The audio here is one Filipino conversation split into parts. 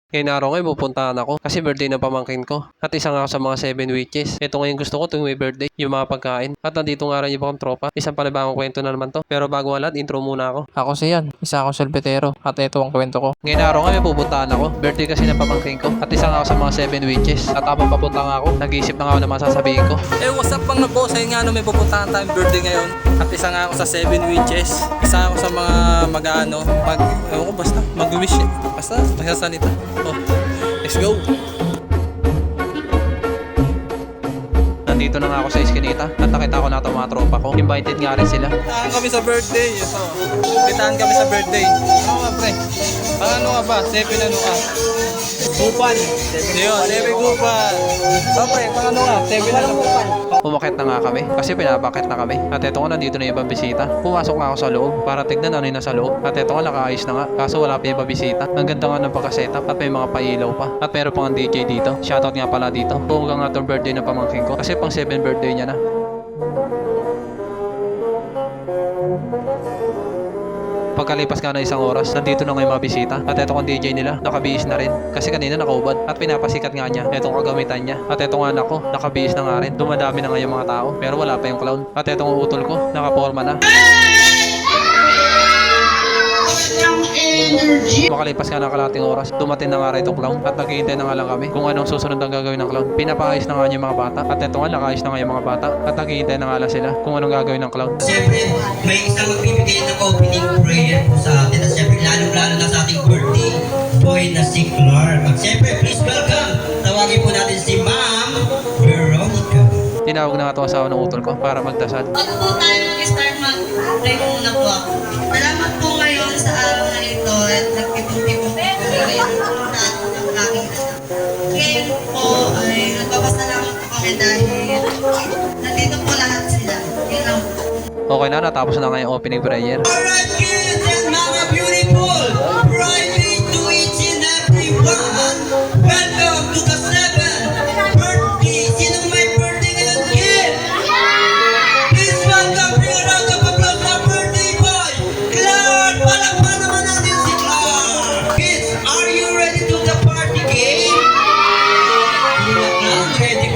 Ngayon araw ngayon pupuntahan ako kasi birthday ng pamangkin ko. At isa nga ako sa mga 7 witches. Ito ngayon gusto ko tuwing may birthday, yung mga pagkain. At nandito nga rin yung ibang tropa. Isang panibagong kwento na naman to. Pero bago ang lahat, intro muna ako. Ako si Yan, isa akong solbetero at ito ang kwento ko. Ngayon araw ngayon pupuntahan ako. Birthday kasi ng pamangkin ko. At isa nga ako sa mga 7 witches. At habang papunta nga ako, nag-iisip na nga ako ng mga sasabihin ko. What's up mga boss? Ayun nga may pupuntahan tayong birthday ngayon. At isa nga ako sa 7 witches. Isa ako sa mga ewan ko basta, mag-wish. Basta, magsasalita. Oh, let's go! Nandito na nga ako sa Eskinita at nakita ko na ito mga tropa ko. Invited nga rin sila. Puntahan kami sa birthday. Ito. Puntahan kami sa birthday. Ano nga pre? Ano nga ba? 7 ano ka? Gupan. 7 gupan. So pre, ano nga? 7 ano gupan. Umakit na nga kami kasi pinapakit na kami. At eto nga nandito na yung ibang bisita. Pumasok nga ako sa loob para tignan ano yung nasa loob. At eto nga nakaayos na nga kaso wala pa yung ibang bisita. Ang ganda nga ng pagka-setup at may mga pailaw pa. At meron pang DJ dito. Shoutout nga pala dito. Buong nga itong birthday ng pamangkin ko kasi pang 7 birthday niya na. Pagkalipas nga ng isang oras, nandito na nga yung mga bisita. At etong DJ nila, nakabihis na rin. Kasi kanina nakaubad. At pinapasikat nga niya etong kagamitan niya. At etong anak ko, nakabihis na nga rin. Dumadami na nga yung mga tao. Pero wala pa yung clown. At etong utol ko, nakaporma na. Makalipas nga ng kalating oras, dumating na nga rin itong clown at naghihintay na nga lang kami kung anong susunod ang gagawin ng clown. Pinapaayos na nga niya yung mga bata at eto nga nakaayos na nga yung mga bata at naghihintay na nga lang sila kung anong gagawin ng clown. Siyempre, may isang magbibigay ng opening prayer po sa atin at siyempre lalong-lalo na sa ating birthday boy na si Clark. At siyempre, please welcome, tawagin po natin si Ma'am Veronica. Tinawag na nga itong asawa ng utol ko para magdasal. Bago po tayo mag-start mag-pray muna po ako. Salamat po ngayon sa araw na ito at nagtipong-tipong po ngayon na ang aking anak. Ngayon po ay nagpapasalamat po kami dahil nandito po lahat sila. Yun lang po. Okay na, natapos na nga yung opening prayer. Alright kids and mga beautiful, Friday to each and everyone. Welcome to the 7th birthday. Sinong may birthday ngayon, kid? Please welcome, bring a round of applause sa birthday boy, Clark! Palakpan naman natin si Clark! Kids, are you ready to the party game?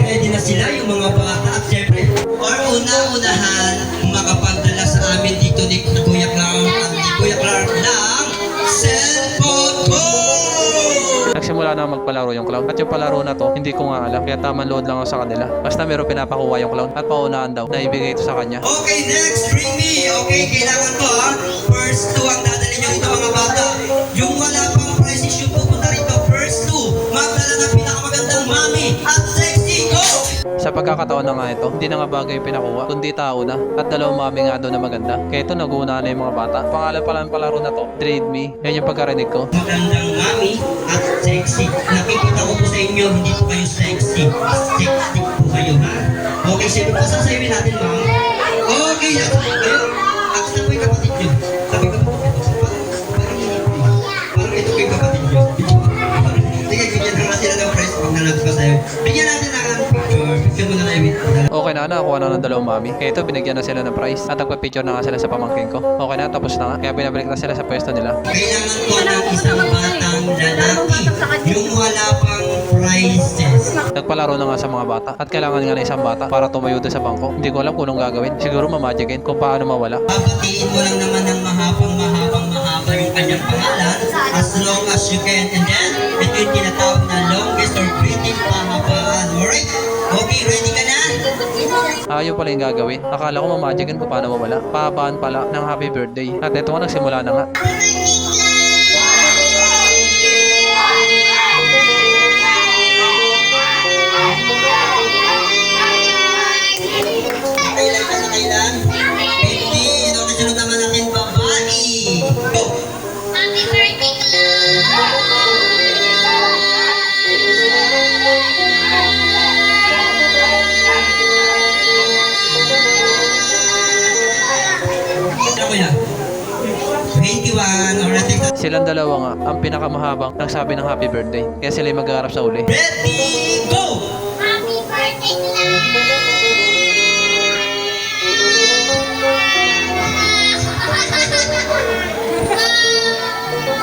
Ready na sila yung mga bata at syempre, or una-unahan, makapagdala sa amin dito ni Kuya Clark at ni Kuya Clark ng cellphone code! Nagsimula na magpalaro yung clown at yung palaro na to hindi ko nga alam kaya tamang load lang ako sa kanila. Basta meron pinapakuha yung clown at paunahan daw na ibigay ito sa kanya. Okay, next, bring me. Okay, kailangan ko ha. First two ang dadalhin nyo ito mga bata. Yung wala pang prices yung pupunta rito. First two, magdala ng pinakamagandang mami at sexy. Go! Sa pagkakataon na nga ito, hindi na nga bagay yung pinakuha, kundi tao na at dalawang mami nga doon na maganda. Kaya ito nag-uuna na yung mga bata. Pangalan pala ng palaro na to, Trade Me. Yan yung pagkarinig ko. Magandang mami at sexy. Nakikita ko po sa inyo, hindi po kayo sexy. Sexy po kayo, ha? Okay, sino po sasayawin natin, ma'am? Okay, yan po kayo. At sa po yung kapatid nyo. Sabi ko po, parang ito po yung kapatid nyo. Sige, bigyan na nga sila ng prize pag nalabas ko sa'yo. Bigyan natin ng picture. Picture mo na lang yung Okay na, nakakuha na ng dalawang mami. Kaya ito, binigyan na sila ng prize. At nagpa-picture na nga sila sa pamangkin ko. Okay na, tapos na nga. Kaya binabalik na sila sa pwesto nila. Kailangan ko ng isang batang lalaki. Yung wala pang prizes. Nagpalaro na nga sa mga bata. At kailangan nga ng isang bata para tumayo doon sa bangko. Hindi ko alam kung anong gagawin. Siguro mamagicin kung paano mawala. Babatiin mo lang naman ng mahaba yung kanyang pangalan as long as you can. And then, ito yung tinatawag na longest or greatest pahabaan. Alright? Okay, ready ka na? Ayaw pala yung gagawin. Akala ko mamagicin kung paano mawala. Pahabaan pala ng happy birthday. At ito nga nagsimula na nga. Kailan ka na kailan? 50. Ano kasunod naman natin, babae? Go! Happy birthday, Ako yan. 21. Alright, take that. Silang dalawa nga ang pinakamahabang nagsabi ng happy birthday. Kaya sila yung maghaharap sa uli. Ready, go! Happy birthday,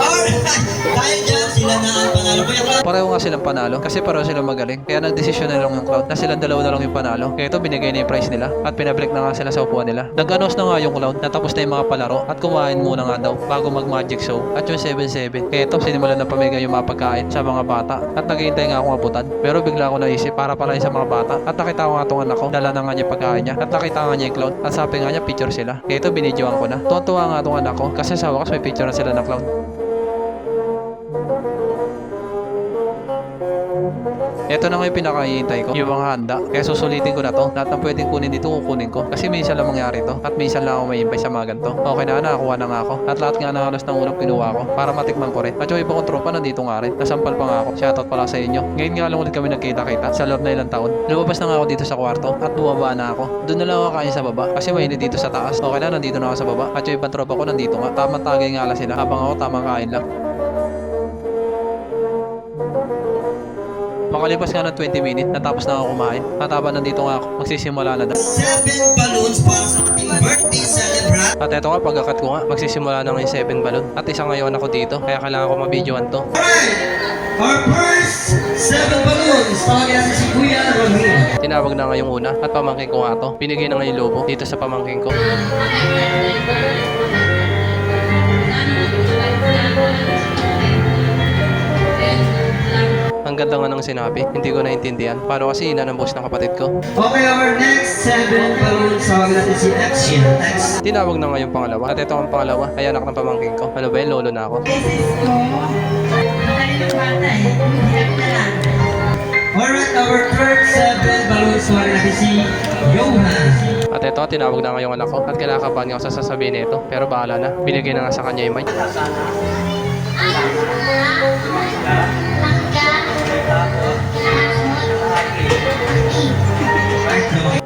Oh, Alright, dahil dyan, sila na ang panalo. Kuya Cloud, Pareho nga silang panalo kasi pareho silang magaling. Kaya nagdesisyon na lang yung Cloud na silang dalawa na lang yung panalo. Kaya ito binigay na yung prize nila at pinabalik na nga sila sa upuan nila. Nag-announce na nga yung Cloud na tapos na yung mga palaro at kumain muna nga daw bago mag-magic show at yung 7-7. Kaya ito sinimulan na pamigay yung mga pagkain sa mga bata at naghihintay nga akong abutan. Pero bigla ako naisip para pala yun sa mga bata at nakita ko nga itong anak ko. Dala na nga niya pagkain niya at nakita nga niya yung Cloud at sabi nga niya picture sila. Kaya ito binidyoan ko na. Tuwa-tuwa nga itong anak ko kasi sa wakas may picture na sila ng Cloud. Ito na nga yung pinakahihintay ko, yung mga handa. Kaya susulitin ko na to. Lahat ng pwedeng kunin dito, kukunin ko. Kasi minsan lang mangyari to. At minsan lang ako may imbay sa mga ganito. Okay na, nakakuha na nga ako. At lahat nga na halos ng unang kinuha ko. Para matikman ko rin. At yung iba kong tropa nandito nga rin. Nasampal pa nga ako. Shoutout pala sa inyo. Ngayon nga lang ulit kami nagkita-kita sa loob na ilang taon. Lumabas na nga ako dito sa kwarto. At bumaba na ako. Doon na lang ako kain sa baba. Kasi mainit dito sa taas. Okay na, nandito na ako sa baba. At yung ibang tropa ko nandito nga. Tamang tagay nga lang sila. Habang ako tamang kain lang. Makalipas nga ng 20 minutes, natapos na ako kumain. At habang nandito nga ako, magsisimula na daw. 7 balloons para sa ating birthday celebrant. At eto nga, pagkakat ko nga, magsisimula na nga yung 7 balloon. At isa ngayon ako dito, kaya kailangan ko mabidyoan to. Alright, our first 7 balloons. Tawagin natin si Kuya Romeo. Tinawag na nga yung una, at pamangkin ko nga to. Binigay na nga yung lobo dito sa pamangkin ko. Ang ganda nga ng sinabi, hindi ko naintindihan. Paano kasi ina ng boss ng kapatid ko? Okay, our next 7 balloons. Tawagin natin si Action. Next. Tinawag na nga yung pangalawa. At ito ang pangalawa, ay anak ng pamangkin ko. Ano ba yun, lolo na ako. Alright, our third 7 balloons. Tawagin natin si Johan. At ito, tinawag na nga yung anak ko. At kinakabahan niya ako sa sasabihin nito. Pero bahala na, binigay na nga sa kanya yung mic.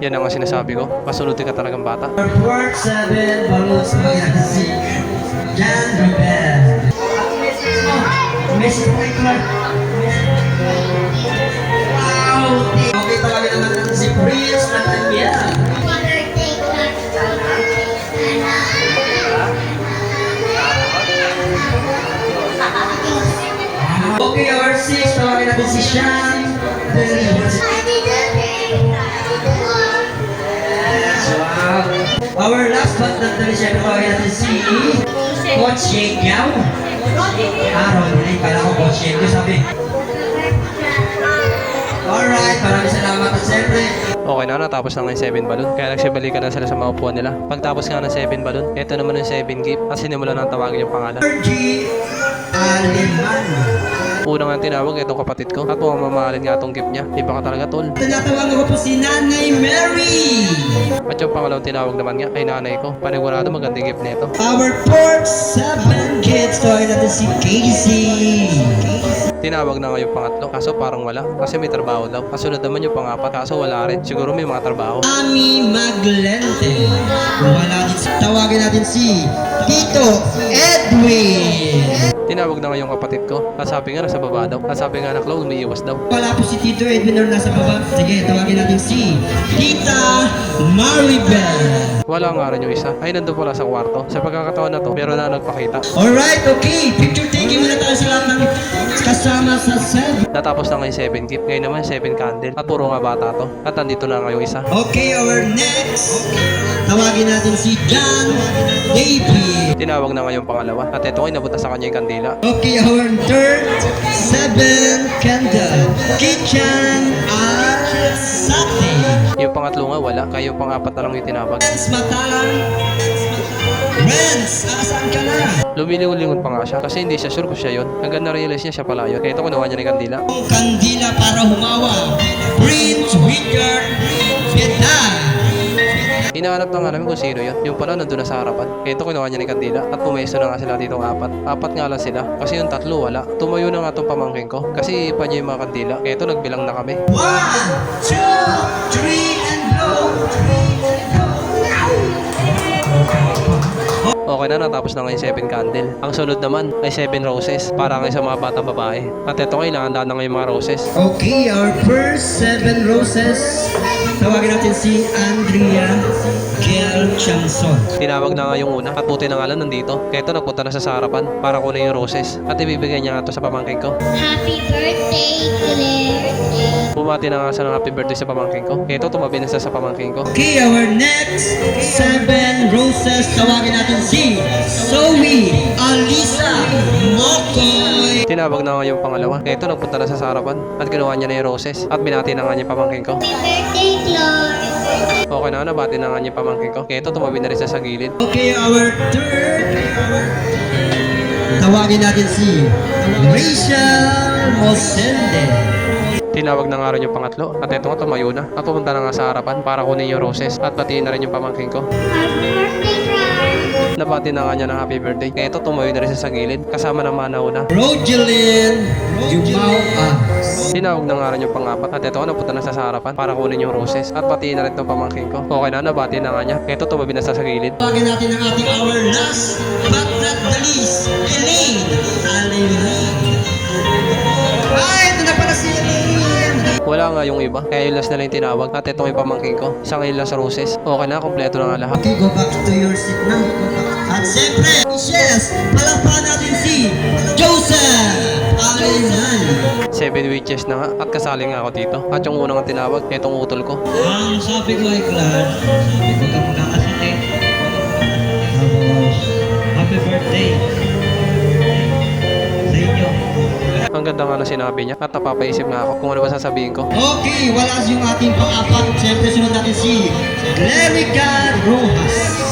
Yan ang nga sinasabi ko. Masunutin ka talagang bata. Our fourth 7 balloons. Tawagin natin si Jan Rubel. Message po ito lang. Wow! Okay, tawagin naman natin si Prince Natanya. Okay, our 6, tawagin natin si Sean. Wow. Our last but not the least, tawagin natin si Coach Yeng Yao. Ronnie, kala ko Coach Yeng Yao, sabi. Alright, maraming salamat at siyempre. Okay na, natapos na nga yung 7 balloon. Kaya nagsibalikan na sila sa mga upuan nila. Pagtapos nga ng 7 balloon, ito naman yung 7 gift. At sinimulan ng tawagin yung pangalan. Fergie Aleman. Una nga tinawag itong kapatid ko. At mukhang mamahalin nga itong gift niya. Iba ka talaga tol. Tinatawagan ko po si Nanay Mary. At yung pangalawang tinawag naman nga ay nanay ko. Panigurado magandang gift nito. Our fourth 7 kids, tawagin natin si Casey. Tinawag na nga yung pangatlo. Kaso parang wala. Kasi may trabaho daw. Kasunod naman yung pangapat. Kaso wala rin. Siguro may mga trabaho. Ami Maglente. Wala din. Tawagin natin si Tito Edwin. Tinawag na nga yung kapatid ko. At sabi nga nasa baba daw. At sabi nga na Cloud umiiwas daw. Wala po si Tito Edwin na nasa baba. Sige, tawagin natin si Tita Maribel. Wala nga rin yung isa. Ay nandun pala sa kwarto. Sa pagkakataon na to, meron na nagpakita. Alright, okay. Picture taking muna tayo sa lahat ng kasama sa 7. Natapos na nga yung 7 gift. Ngayon naman 7 candle. At puro nga bata to. At nandito na nga yung isa. Okay, our next. Tawagin natin si John David. Tinawag na nga yung pangalawa. At ito ay nabuta sa kanya yung kandila. Okay, our third 7 candle. Kitchen at Sate. Yung pangatlo nga wala. Kaya yung pangapat na lang yung tinawag. Matalang. Renz, asan ka na? Lumilingon-lingon pa nga siya. Kasi hindi siya sure kung siya yun. Hanggang na-realize niya siya pala yun. Kaya ito kinuha niya ng kandila. Ang kandila para humawa. Prince Richard Vietnam. Hinahanap na nga namin kung sino yun. Yung pala nandun na sa harapan. Kaya ito kinuha niya ng kandila. At pumesto na nga sila dito ng apat. Apat nga lang sila. Kasi yung tatlo wala. Tumayo na nga itong pamangkin ko. Kasi ipa niya yung mga kandila. Kaya ito nagbilang na kami. 1, 2, 3, and blow. Okay na, natapos na nga yung 7 candle. Ang sunod naman ay 7 roses. Para nga sa mga batang babae. At ito kailangan na nga yung mga roses. Okay, our first 7 roses. tawagin natin si Andrea Gel Chamson. Tinawag na nga yung una at buti na nga lang nandito. Kaya ito nagpunta na sa harapan para kunin yung roses at ibibigay niya nga ito sa pamangkin ko. Happy birthday, Claire. Bumati na nga siya ng happy birthday sa pamangkin ko. Kaya ito tumabi na siya sa pamangkin ko. Okay, our next 7 roses, tawagin natin si Zoe Alisa Mokoy. Tinawag na nga yung pangalawa. Kaya ito nagpunta na siya sa harapan at kinuha niya na yung roses at binati na nga niya yung pamangkin ko. Happy birthday, Claire. Okay na, nabati na nga niya yung pamangkin ko. Kaya ito tumabi na rin siya sa gilid. Okay, our third, tawagin natin si Rachel Mosende. Tinawag na nga rin yung pangatlo at ito nga tumayo na at pumunta na nga sa harapan para kunin yung roses at batiin na rin yung pamangkin ko. Happy birthday, Claire. Nabati na nga niya ng happy birthday. Kaya ito tumayo na rin siya sa gilid kasama ng manaw na. Rogelyn Jumao Tinawag na nga rin yung pangapat at ito nga napunta na siya sa harapan para kunin yung roses at batiin na rin itong pamangkin ko. Okay na, nabati na nga niya. Kaya ito tumabi na siya sa gilid. Tawagin natin ang ating our last but not the least, Elaine Alina. Ay, ito na pala si Elaine. Wala nga yung iba. Kaya yung last na lang yung tinawag at ito yung pamangkin ko. Sa ngayon last roses. Okay na, kompleto na nga lahat. Okay, go back to your seat na. At siyempre, yes, palakpakan natin si Joseph Alinan. 7 witches na nga at kasali nga ako dito. At yung unang nga tinawag, itong utol ko. Ang sabi ko ay Clan, sabi ko ka magkakasali. Tapos, happy birthday sa inyo. Ang ganda nga na sinabi niya at napapaisip nga ako kung ano ba sasabihin ko. Okay, wala yung ating pang-apat. Siyempre, sunod natin si Glerica Rojas.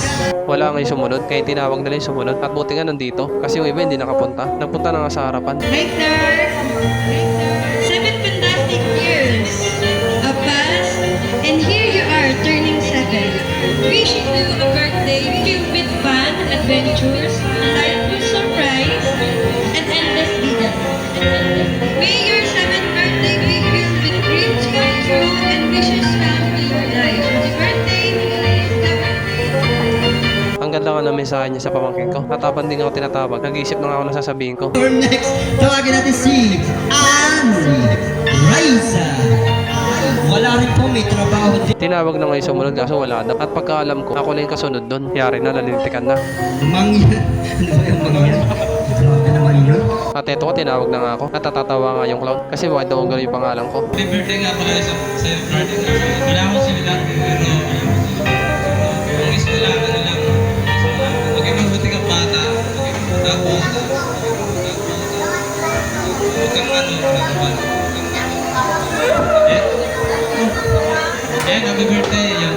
Wala nga yung sumunod, kaya tinawag nila yung sumunod. At buti nga nandito, kasi yung iba hindi nakapunta. Nagpunta na nga sa harapan. Hi, Claire. 7 fantastic years have passed, and here you are, turning 7. Wishing you a birthday filled with fun, adventures, delightful surprise, and endless vida. May your 7th birthday be filled with dreams come true and wishes come to your life. Happy birthday! Ang ganda nga ng mensahe niya sa pamangkin ko. Natapan din ako tinatawag. Nag-iisip na nga ako na sasabihin ko. Our next, tawagin natin si Anne Raisa. Wala rin po, may trabaho din. Tinawag na nga yung sumunod kaso wala daw. At pagkaalam ko, ako lang yung kasunod doon. Yari na, nalintikan na. Mangyan. Ano ba yung mangyan? Grabe naman yun. At eto ko, tinawag na nga ako. At natatawa nga yung clown. Kasi bakit daw ang gano'n yung pangalan ko. Happy birthday nga pala sa party na. Wala akong sila pero ang gusto lang, ano lang. Maging mabuti kang bata. Tapos, huwag kang happy birthday. Yan.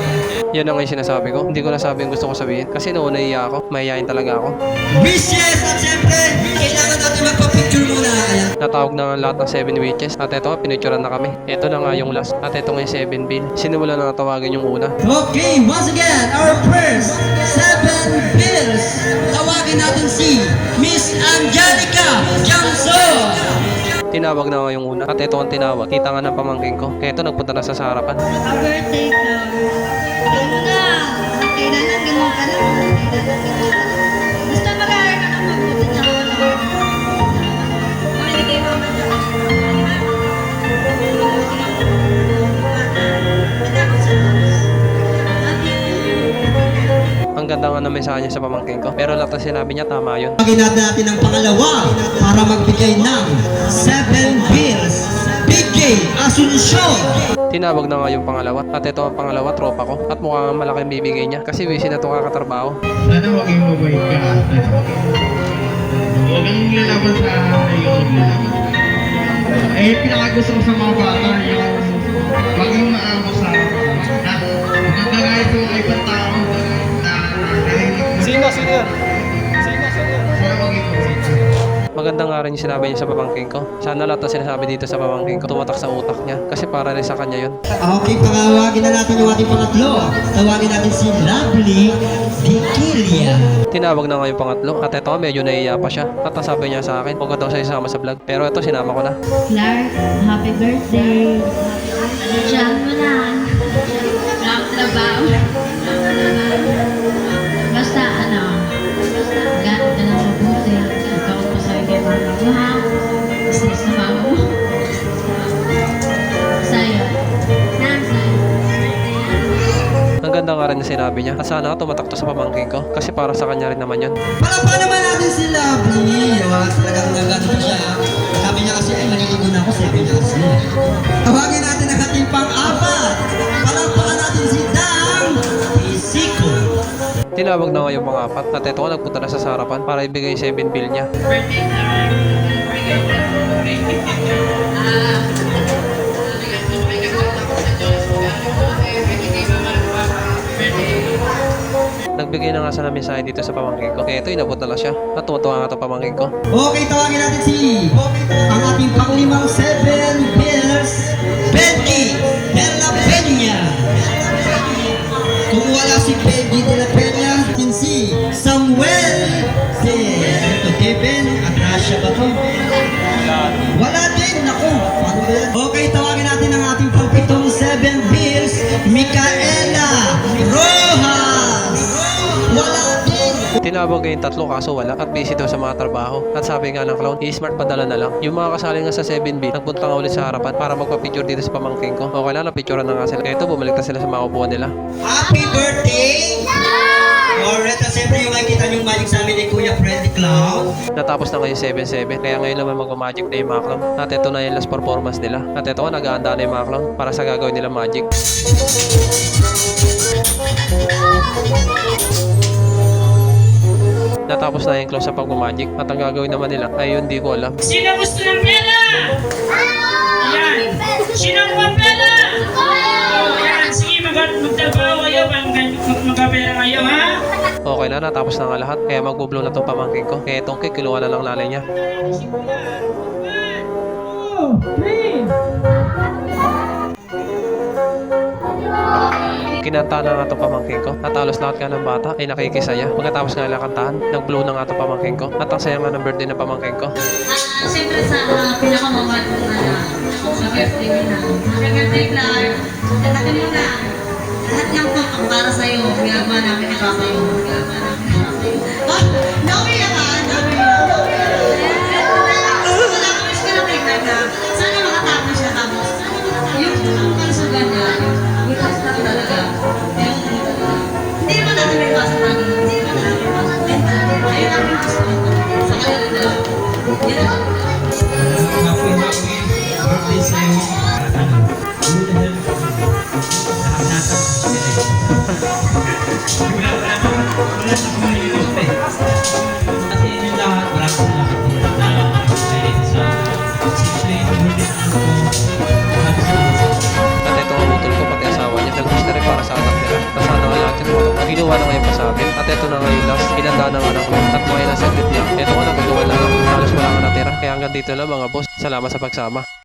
Yan ang yung sinasabi ko. Hindi ko nasabi yung gusto ko sabihin. Kasi noon naiiyak ako. Mahihayin talaga ako. Wishes! At syempre, kailangan natin magpa-picture muna. Ayan. Natawag na nga lahat ng 7 witches. At eto nga, pinicturean na kami. Eto na nga yung last. At eto nga yung 7 bill. Sinimula na natawagin yung una. Okay, once again, our first 7 bills. Tawagin natin si Miss Angelica Johnson. Tinawag na nga yung una. At eto ang tinawag. Kita nga ng pamangkin ko. Kaya eto nagpunta na sa harapan. Happy birthday, Claire. Ganun na. Kailangan ganun ka na. Basta mag-aaral ka na mabuti na. Maligay mo naman sa Ang ganda nga ng mensahe niya sa pamangkin ko. Pero lahat ng sinabi niya, tama yun. Tawagin natin ang pangalawa para magbigay ng 7 bills. BJ Asuncion. Tinawag na nga yung pangalawa. At ito ang pangalawa, tropa ko. At mukhang malaking bibigay niya. Kasi busy na ito kakatrabaho. Sana maging mabait ka. Huwag kang lalaban sa ayun. Pinakagusto ko sa mga bata yung maging maamo sa magdagay ito ay ibang tao na nahilig mo. Sino yan? Sana maging mabait ka. Maganda nga rin yung sinabi niya sa pamangkin ko. Sana lahat ng sinasabi dito sa pamangkin ko tumatak sa utak niya. Kasi para rin sa kanya yun. Okay, pangawagin na natin yung ating pangatlo. Tawagin natin si Lovely Vigilia. Tinawag na nga yung pangatlo. At ito medyo naiiya pa siya. At nasabi niya sa akin, huwag ka daw siya isama sa vlog. Pero ito sinama ko na. Clark, happy birthday. Diyan mo na. Wala trabaho. Basta ganda na mabuti. Ikaw pa sa kay mama mo, ha? Business na mama mo. Sa'yo. Nancy. rin na sinabi niya. At sana tumatak to sa pamangkin ko kasi para sa kanya rin naman yun. Palapa naman natin si Lovely. Talagang nagano siya. Sabi niya kasi ay maliligo na ako, 7 niya kasi. Tawagin natin ang ating pang-apat. Palakpakan natin si Dang Isiko. Tinawag na nga yung mga apat at eto nagpunta na sa harapan para ibigay 7 bill niya. Nagbigay na nga sa mensahe dito sa pamangkin ko. Kaya ito, inabot na lang siya. At tuwa nga ito pamangkin ko. Okay, tawagin natin si ang ating panglimang 7 bills, Benji de la Peña. Kung wala si Benji de la Peña, si Samuel de Kevin Agracia ba to? Wala din, naku. Paano ba yan? Okay, tawagin natin ang ating pangpitong 7 bills, Micaela Rojas. Wala din. Tinawag yung tatlo kaso wala at busy daw sa mga trabaho. At sabi nga ng clown, i-smart padala na lang. Yung mga kasali nga sa 7B, nagpunta nga ulit sa harapan para magpa-picture dito sa pamangkin ko. Okay na, napicturean na nga sila. Kaya ito, bumalik na sila sa mga upuan nila. Happy birthday! Alright, at siyempre yung makikita yung magic sa amin ni Kuya Freddy Clown. Natapos na ngayon 7-7, kaya ngayon naman mag-magic na yung mga clown. At ito na yung last performance nila. At ito, nag-aanda na yung mga clown para sa gagawin nila magic. Natapos na yung close sa pag-magic at ang gagawin naman nila ay yun di ko alam. Sino gusto ng pera? Yan. Sino ang pera? Yan. Sige, magtrabaho kayo. Magkapera kayo, ha? Okay na, natapos na nga lahat. Kaya mag-blow na itong pamangkin ko. Kaya itong cake, kiluha na lang nanay niya. Kinanta na nga itong pamangkin ko. At halos lahat nga ng bata ay nakikisaya. Pagkatapos nga lang kantahan, nag-blow na nga itong pamangkin ko. At ang saya nga ng birthday ng pamangkin ko. Siyempre sa pinakamamahal ko na sa birthday mo na. Happy birthday, Clark. Tatakin mo na. Lahat ng to para sa'yo. Ginagawa namin ni Papa yun. Oh, Nomi naman. Wala ko wish ko lang kay Clark na sana makatapos siya tapos. Yung kalusugan niya, butas lang talaga. Hindi naman natin may iwasan lagi. Hindi naman natin may iwasan. Ayun ang gusto ko. Sa kanila na. Yan ang Happy birthday sa'yo. Kasi yun lahat, marami sa lahat yun na dahil sa simple hindi na ako At ito ang utol ko pati asawa niya. Nag-wish na rin para sa anak nila. Kasana nga lahat yung mga ginawa na ngayon pa sa amin. At ito na ngayon last. Inanda na nga ng clown. At mga ilang saglit niya. Ito nga nagagawa na lang. Halos wala nga natira. Kaya hanggang dito lang mga boss. Salamat sa pagsama.